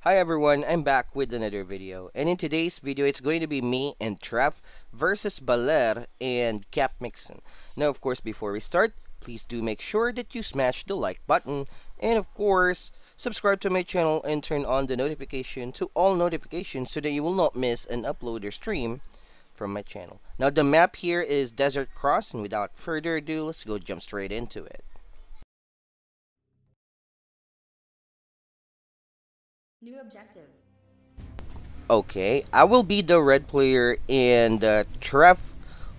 Hi everyone, I'm back with another video, and in today's video it's going to be me and Trefff versus Baler and Capp Mixen. Now of course before we start, please do make sure that you smash the like button, and of course subscribe to my channel and turn on the notification to all notifications so that you will not miss an upload or stream from my channel. Now the map here is Desert Cross, and without further ado, let's go jump straight into it. New objective. Okay, I will be the red player and Trefff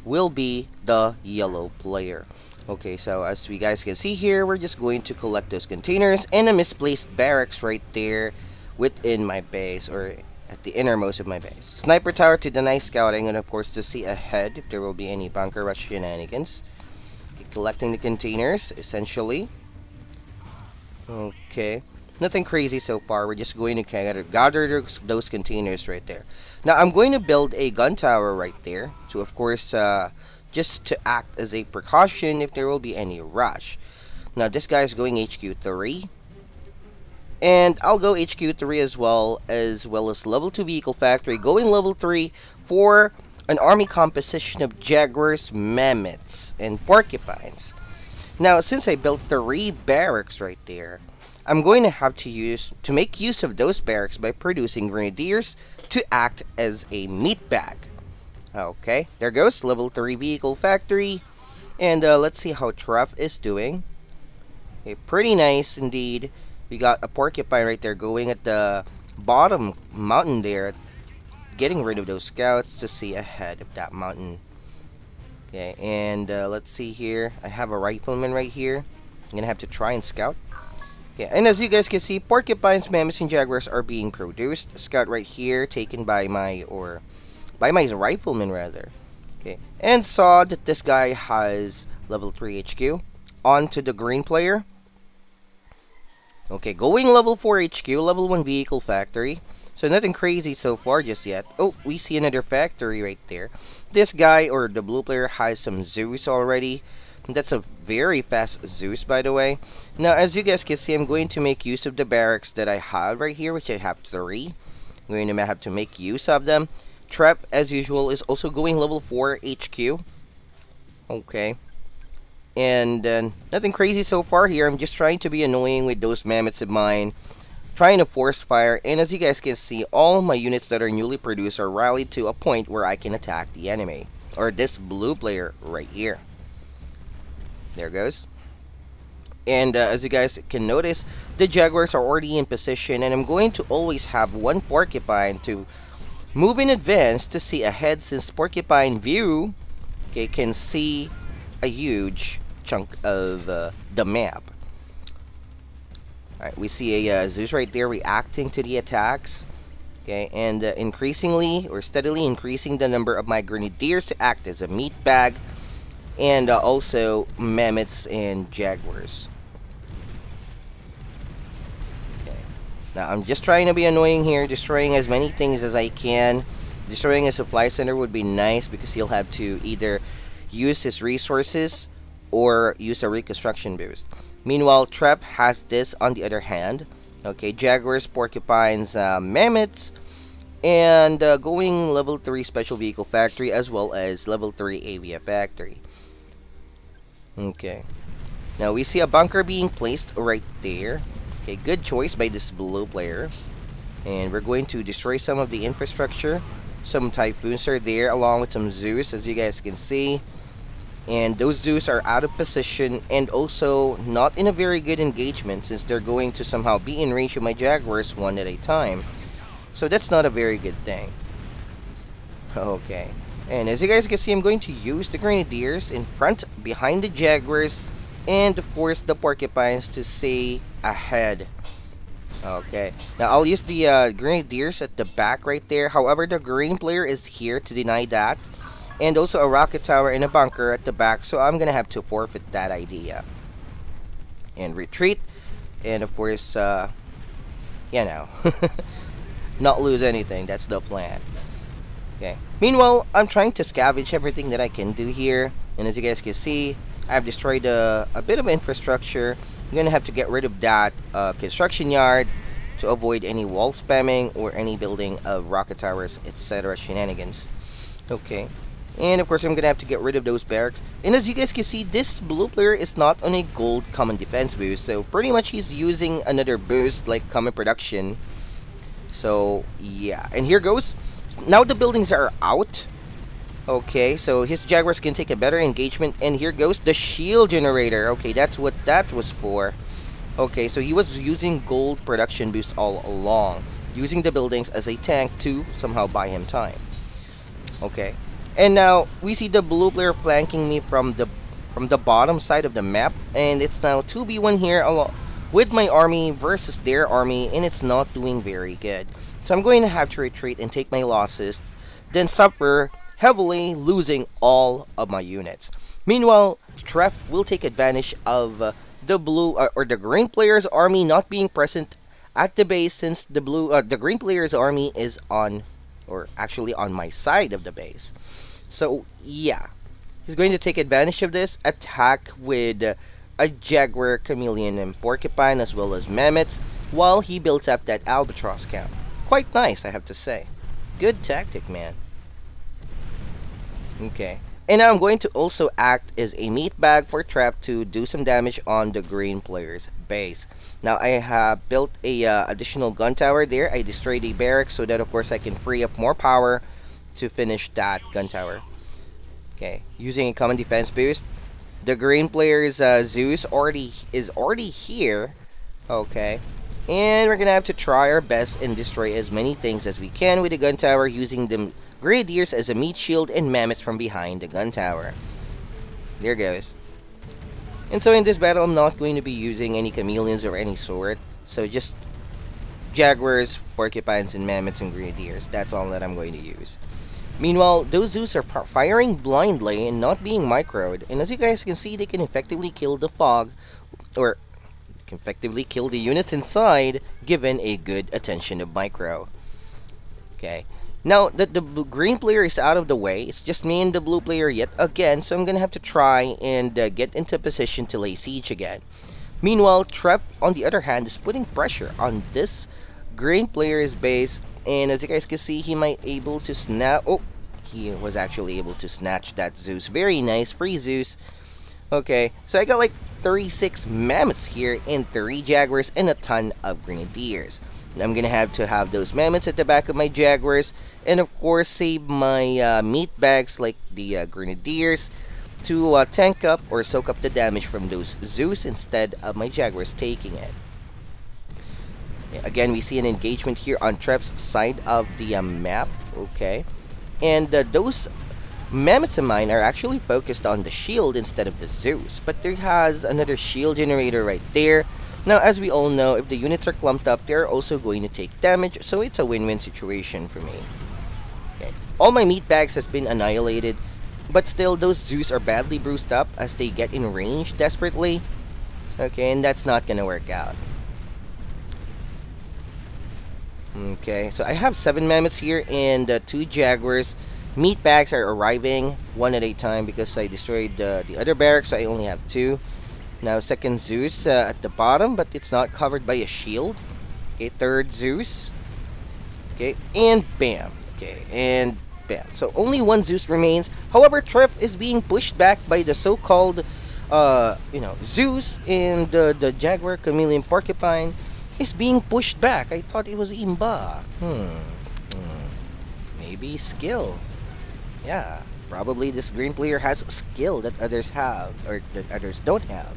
will be the yellow player. Okay, so as we guys can see here, we're just going to collect those containers and a misplaced barracks right there within my base, or at the innermost of my base. Sniper tower to deny scouting, and of course to see ahead if there will be any bunker rush shenanigans. Okay, collecting the containers essentially. Okay, nothing crazy so far. We're just going to gather those containers right there. Now I'm going to build a gun tower right there to, of course, just to act as a precaution if there will be any rush. Now this guy is going HQ3, and I'll go HQ3 as well as level 2 vehicle factory, going level 3 for an army composition of jaguars, mammoths, and porcupines. Now since I built 3 barracks right there, I'm going to have to make use of those barracks by producing grenadiers to act as a meat bag. Okay, there goes level 3 vehicle factory, and let's see how Trefff is doing. Okay, pretty nice indeed. We got a porcupine right there going at the bottom mountain there, getting rid of those scouts to see ahead of that mountain. Okay, and let's see here. I have a rifleman right here. I'm gonna have to try and scout. Yeah, and as you guys can see, porcupines, mammoths, and jaguars are being produced. Scout right here, taken by my rifleman rather. Okay, and saw that this guy has level 3 HQ. On to the green player. Okay, going level 4 HQ, level 1 vehicle factory. So nothing crazy so far just yet. Oh, we see another factory right there. This guy, or the blue player, has some Zeus already. That's a very fast Zeus, by the way. Now, as you guys can see, I'm going to make use of the barracks that I have right here, which I have 3. I'm going to have to make use of them. Trefff, as usual, is also going level 4 HQ. Okay. And nothing crazy so far here. I'm just trying to be annoying with those mammoths of mine, trying to force fire. And as you guys can see, all my units that are newly produced are rallied to a point where I can attack the enemy, or this blue player right here. There goes. And as you guys can notice, the jaguars are already in position, and I'm going to always have 1 porcupine to move in advance to see ahead, since porcupine view, okay, can see a huge chunk of the map. Alright, we see a Zeus right there reacting to the attacks. Okay, and increasingly or steadily increasing the number of my grenadiers to act as a meat bag, and also mammoths and jaguars. Okay, now I'm just trying to be annoying here, destroying as many things as I can. Destroying a supply center would be nice because he'll have to either use his resources or use a reconstruction boost. Meanwhile, Trefff has this on the other hand. Okay, jaguars, porcupines, mammoths, and going level 3 special vehicle factory as well as level 3 AVF factory. Okay, now we see a bunker being placed right there. Okay, good choice by this blue player. And we're going to destroy some of the infrastructure. Some typhoons are there along with some Zeus, as you guys can see. And those Zeus are out of position and also not in a very good engagement, since they're going to somehow be in range of my jaguars one at a time. So that's not a very good thing. Okay, and as you guys can see, I'm going to use the grenadiers in front, behind the jaguars, and of course the porcupines to stay ahead. Okay, now I'll use the grenadiers at the back right there. However, the green player is here to deny that, and also a rocket tower and a bunker at the back, so I'm gonna have to forfeit that idea and retreat, and of course you know, not lose anything. That's the plan. Okay, meanwhile I'm trying to scavenge everything that I can do here, and as you guys can see, I've destroyed a bit of infrastructure. I'm gonna have to get rid of that construction yard to avoid any wall spamming or any building of rocket towers, etc. shenanigans. Okay. And of course, I'm gonna have to get rid of those barracks. And as you guys can see, this blue player is not on a gold common defense boost. So pretty much he's using another boost like common production. So yeah. And here goes. Now the buildings are out. Okay, so his Jaguars can take a better engagement. And here goes the shield generator. Okay, that's what that was for. Okay, so he was using gold production boost all along, using the buildings as a tank to somehow buy him time. Okay. And now we see the blue player flanking me from the bottom side of the map, and it's now 2v1 here along with my army versus their army, and it's not doing very good. So I'm going to have to retreat and take my losses, then suffer heavily, losing all of my units. Meanwhile, Trefff will take advantage of the blue or the green player's army not being present at the base, since the green player's army is on, or actually on my side of the base. So yeah, he's going to take advantage of this, attack with a Jaguar, Chameleon, and Porcupine, as well as Mammoths, while he builds up that Albatross camp. Quite nice, I have to say. Good tactic, man. Okay. And now I'm going to also act as a meat bag for Trefff to do some damage on the green player's base. Now I have built a additional gun tower there. I destroyed a barracks so that of course I can free up more power to finish that gun tower. Okay, using a common defense boost. The green player's Zeus is already here. Okay, and we're gonna have to try our best and destroy as many things as we can with the gun tower, using the Grenadiers as a meat shield and Mammoths from behind the gun tower. There goes. And so in this battle, I'm not going to be using any Chameleons or any sort. So just Jaguars, Porcupines, and Mammoths and Grenadiers. That's all that I'm going to use. Meanwhile, those Zeus are firing blindly and not being microed. And as you guys can see, they can effectively kill the fog, or can effectively kill the units inside, given a good attention of micro. Okay. Now that the green player is out of the way, it's just me and the blue player yet again, so I'm gonna have to try and get into position to lay siege again. Meanwhile, Trefff, on the other hand, is putting pressure on this green player's base, and as you guys can see, he might able to snap. Oh, he was actually able to snatch that Zeus. Very nice, free Zeus. Okay, so I got like 36 Mammoths here, and 3 Jaguars, and a ton of Grenadiers. I'm gonna have to have those Mammoths at the back of my Jaguars, and of course save my meat bags like the Grenadiers to tank up or soak up the damage from those Zeus instead of my Jaguars taking it. Again, we see an engagement here on Treff's side of the map. Okay, and those Mammoths of mine are actually focused on the shield instead of the Zeus, but there has another shield generator right there. Now, as we all know, if the units are clumped up, they're also going to take damage, so it's a win-win situation for me. Okay. All my meat bags has been annihilated, but still, those Zeus are badly bruised up as they get in range desperately. Okay, and that's not gonna work out. Okay, so I have 7 Mammoths here and 2 Jaguars. Meat bags are arriving one at a time because I destroyed the other barracks, so I only have 2. Now, second Zeus at the bottom, but it's not covered by a shield. Okay, third Zeus. Okay, and bam. Okay, and bam. So only 1 Zeus remains. However, Trefff is being pushed back by the so-called, Zeus, and the Jaguar, Chameleon, Porcupine is being pushed back. I thought it was E.B.S.G. Maybe skill. Yeah, probably this green player has skill that others have, or that others don't have.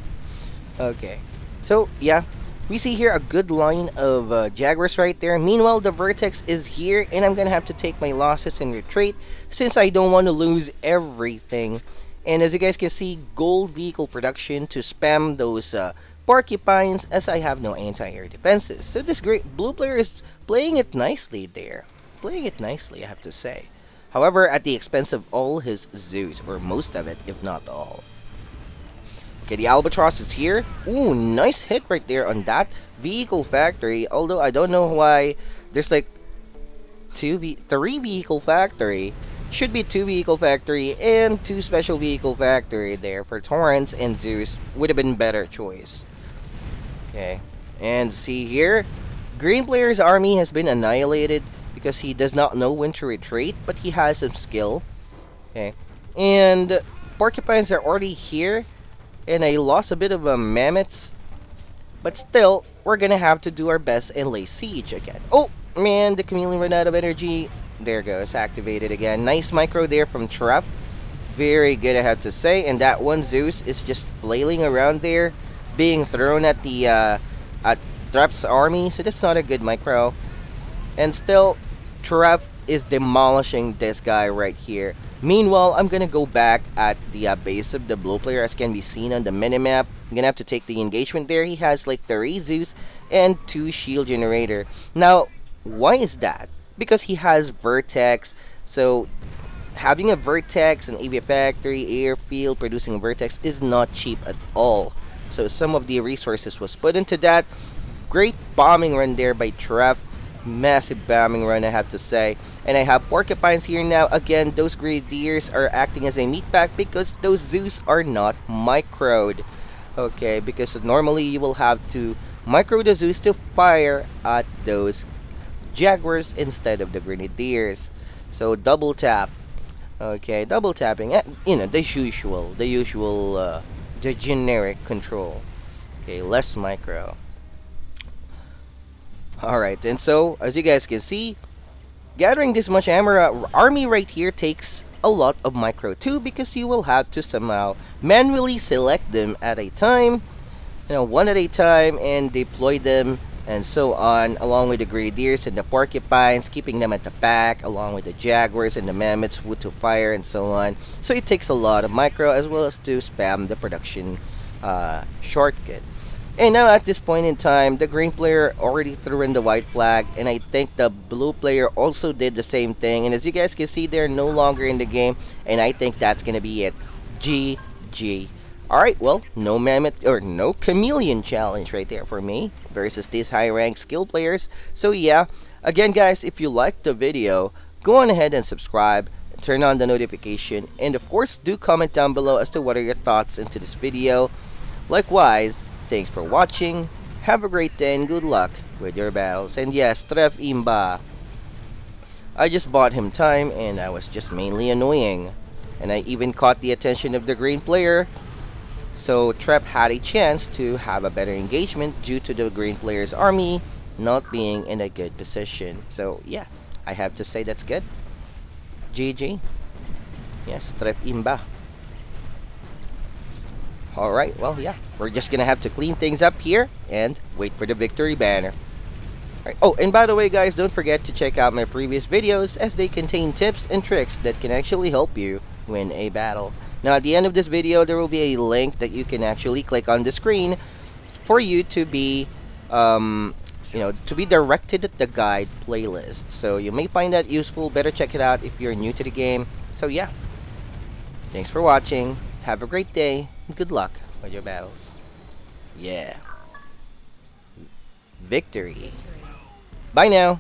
Okay, so yeah, we see here a good line of Jaguars right there. Meanwhile, the Vertex is here, and I'm gonna have to take my losses and retreat since I don't want to lose everything. And as you guys can see, gold vehicle production to spam those Porcupines, as I have no anti-air defenses. So this great blue player is playing it nicely there. Playing it nicely, I have to say. However, at the expense of all his Zeus, or most of it, if not all. Okay, the Albatross is here. Ooh, nice hit right there on that vehicle factory. Although I don't know why there's like 3 vehicle factory should be 2 vehicle factory and 2 special vehicle factory there for Torrance and Zeus would have been better choice. Okay, and see here, green player's army has been annihilated because he does not know when to retreat, but he has some skill. Okay, and porcupines are already here, and I lost a bit of mammoths, but still, we're gonna have to do our best and lay siege again. Oh man, the chameleon ran out of energy. There goes, activated again. Nice micro there from Trefff. Very good, I have to say. And that one Zeus is just flailing around there, being thrown at the at Treff's army. So that's not a good micro. And still, Trefff is demolishing this guy right here. Meanwhile, I'm gonna go back at the base of the blue player, as can be seen on the minimap. I'm gonna have to take the engagement there. He has like 3 Zeus and 2 shield generator. Now, why is that? Because he has vertex. So having a vertex, an EV factory, airfield, producing a vertex is not cheap at all. So some of the resources was put into that. Great bombing run there by Trefff. Massive bombing run, I have to say. And I have porcupines here now. Again, those grenadiers are acting as a meat pack because those Zeus are not microed. Okay, because normally you will have to micro the Zeus to fire at those Jaguars instead of the grenadiers. So double tap. Okay, double tapping. You know, the usual, the generic control. Okay, less micro. Alright, and so, as you guys can see, gathering this much army right here takes a lot of micro too, because you will have to somehow manually select them at a time, you know, one at a time, and deploy them, and so on, along with the grenadiers and the porcupines, keeping them at the back, along with the jaguars and the mammoths, wood to fire, and so on. So it takes a lot of micro, as well as to spam the production shortcut. And now at this point in time, the green player already threw in the white flag, and I think the blue player also did the same thing. And as you guys can see, they're no longer in the game, and I think that's gonna be it. GG. Alright, well, no mammoth or no chameleon challenge right there for me versus these high ranked skill players. So yeah, again guys, if you liked the video, go on ahead and subscribe, turn on the notification, and of course do comment down below as to what are your thoughts into this video. Likewise, thanks for watching, have a great day, and good luck with your battles. And yes, Trefff Imba. I just bought him time, and I was just mainly annoying. And I even caught the attention of the green player. So Trefff had a chance to have a better engagement due to the green player's army not being in a good position. So yeah, I have to say that's good. GG. Yes, Trefff Imba. Alright, well, yeah, we're just gonna have to clean things up here and wait for the victory banner. Alright, oh, and by the way, guys, don't forget to check out my previous videos, as they contain tips and tricks that can actually help you win a battle. Now, at the end of this video, there will be a link that you can actually click on the screen for you to be, you know, to be directed at the guide playlist. So you may find that useful. Better check it out if you're new to the game. So yeah, thanks for watching. Have a great day. Good luck with your battles. Yeah. Victory. Bye now.